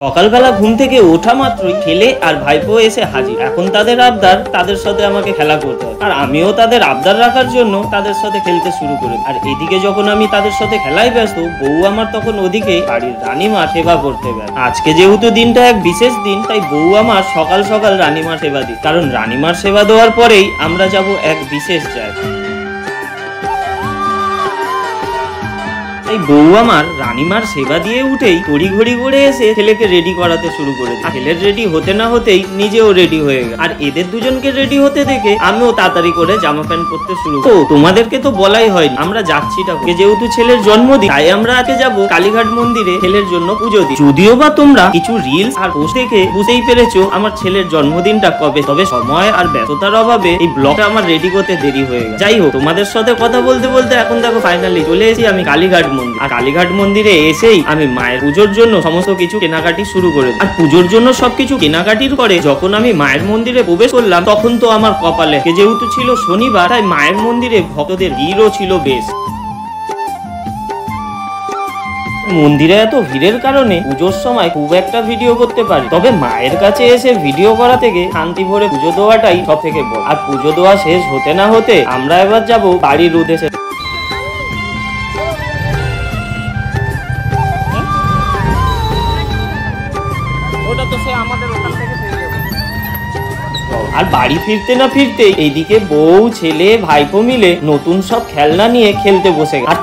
সকালবেলা ঘুম থেকে ওঠা মাত্রই ছেলে আর ভাইপো এসে হাজির। এখন তাদের আবদার তাদের সাথে আমাকে খেলা করতে হয়, আর আমিও তাদের আবদার রাখার জন্য তাদের সাথে খেলতে শুরু করি। আর এদিকে যখন আমি তাদের সাথে খেলায় ব্যস্ত, বউ আমার তখন ওদিকে বাড়ির রানীমা সেবা করতে ব্যস্ত। আজকে যেহেতু দিনটা এক বিশেষ দিন, তাই বউ আমার সকাল সকাল রানীমার সেবা দিই, কারণ রানীমার সেবা দেওয়ার পরেই আমরা যাব এক বিশেষ জায়গায়। তাই বউ আমার রানীমার সেবা দিয়ে উঠেই তড়িঘড়ি করে এসে ছেলেকে রেডি করাতে শুরু করে। ছেলের রেডি হতে না হতেই নিজেও রেডি হয়ে গেল, আর এদের দুজনকে রেডি হতে দেখে আমিও তাড়াতাড়ি করে জামা প্যান্ট পরতে শুরু করি। তো তোমাদেরকে তো বলাই হয়নি আমরা যাচ্ছি টা, যেহেতু ছেলের জন্মদিন তাই আমরা আজকে যাব কালীঘাট মন্দিরে ছেলের জন্য পুজো দিই। যদিও বা তোমরা কিছু রিলস আর পোস্ট দেখে বুঝতেই পেরেছো আমার ছেলের জন্মদিনটা কবে, তবে সময় আর ব্যস্ততার অভাবে এই ব্লগটা আমার রেডি করতে দেরি হয়ে গেল। যাই হোক, তোমাদের সাথে কথা বলতে বলতে এখন দেখো ফাইনালি চলে এসেছি আমি কালীঘাট মন্দির। আর কালীঘাট মন্দিরে এসেই আমি মায়ের পুজোর জন্য সমস্ত কিছু কেনাকাটি শুরু করে দিই। আর পুজোর জন্য সবকিছু কেনাকাটির পরে যখন আমি মায়ের মন্দিরে প্রবেশ করলাম, তখন তো আমার কপালে যেহেতু ছিল শনিবার, তাই মায়ের মন্দিরে ভক্তদের ভিড়ও ছিল বেশ। মন্দিরে এত ভিড়ের কারণে পুজোর সময় খুব একটা ভিডিও করতে পারি, তবে মায়ের কাছে এসে ভিডিও করা থেকে শান্তি ভরে পুজো দেওয়াটাই সব থেকে বড়। আর পুজো দেওয়া শেষ হতে না হতে আমরা এবার যাব বাড়ির উদ্দেশ্যে। আর বাড়ি ফিরতে না ফিরতে এইদিকে বউ ছেলে ভাইপো মিলে নতুন সব খেলনা নিয়ে খেলতে বসে গেল।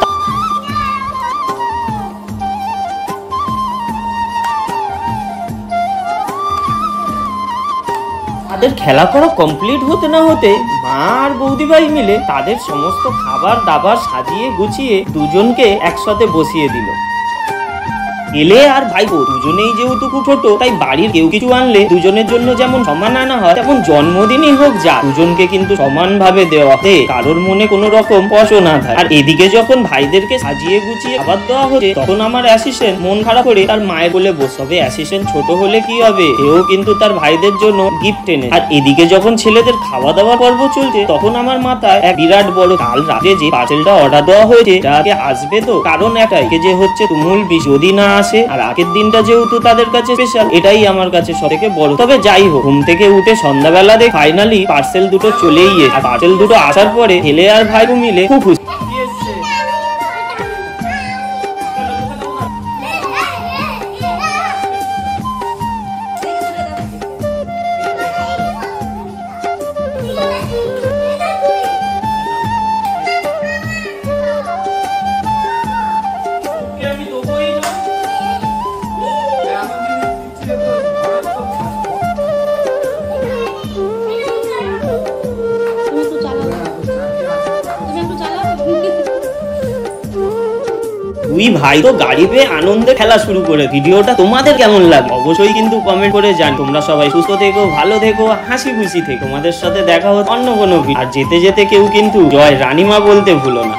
তাদের খেলা করা কমপ্লিট হতে না হতে মা আর বৌদি ভাই মিলে তাদের সমস্ত খাবার দাবার সাজিয়ে গুছিয়ে দুজনকে একসাথে বসিয়ে দিল। ছেলে আর ভাইপো দুজনেই যেহেতু খুব ছোট, তাই বাড়ির কেউ কিছু আনলে দুজনের জন্য যেমন সমান আনা হয়, তেমন জন্মদিনই হোক যা দুজনকে কিন্তু সমান ভাবে দেওয়া হয়, কারোর মনে কোনো রকম কষ্ট না থাকে। আর এদিকে যখন ভাইদেরকে সাজিয়ে গুছিয়ে খাবার দেওয়া হচ্ছে, তখন আমার অ্যাসিস্ট্যান্ট মন খারাপ করে তার মায়ের কোলে বসে। তবে অ্যাসিস্ট্যান্ট ছোট হলে কি হবে, এও কিন্তু তার ভাইদের জন্য গিফট এনে। আর এদিকে যখন ছেলেদের খাওয়া দাওয়া পর্ব চলছে, তখন আমার মাথায় এক বিরাট বড় কাল রাতে যে পার্সেলটা অর্ডার দেওয়া হয়েছে তাকে আসবে, তো কারণ একটাই যে হচ্ছে তুমুল বৃষ্টি যদি না আসে। আর আগের দিনটা যেহেতু তাদের কাছে স্পেশাল, এটাই আমার কাছে সবথেকে বড়। তবে যাই হোক, ঘুম থেকে উঠে সন্ধ্যাবেলা দেখে ফাইনালি পার্সেল দুটো চলেই এসেছে। আর পার্সেল দুটো আসার পরে ছেলে আর ভাইপো মিলে খুব খুশি। দুই ভাই তো গাড়ি পেয়ে আনন্দে খেলা শুরু করে। ভিডিওটা তোমাদের কেমন লাগে অবশ্যই কিন্তু কমেন্ট করে জান। তোমরা সবাই সুস্থ থেকো, ভালো থেকো, হাসি খুশি থেকো। তোমাদের সাথে দেখা হচ্ছে অন্য কোনো ভিডিও। আর যেতে যেতে কেউ কিন্তু জয় রানীমা বলতে ভুলো না।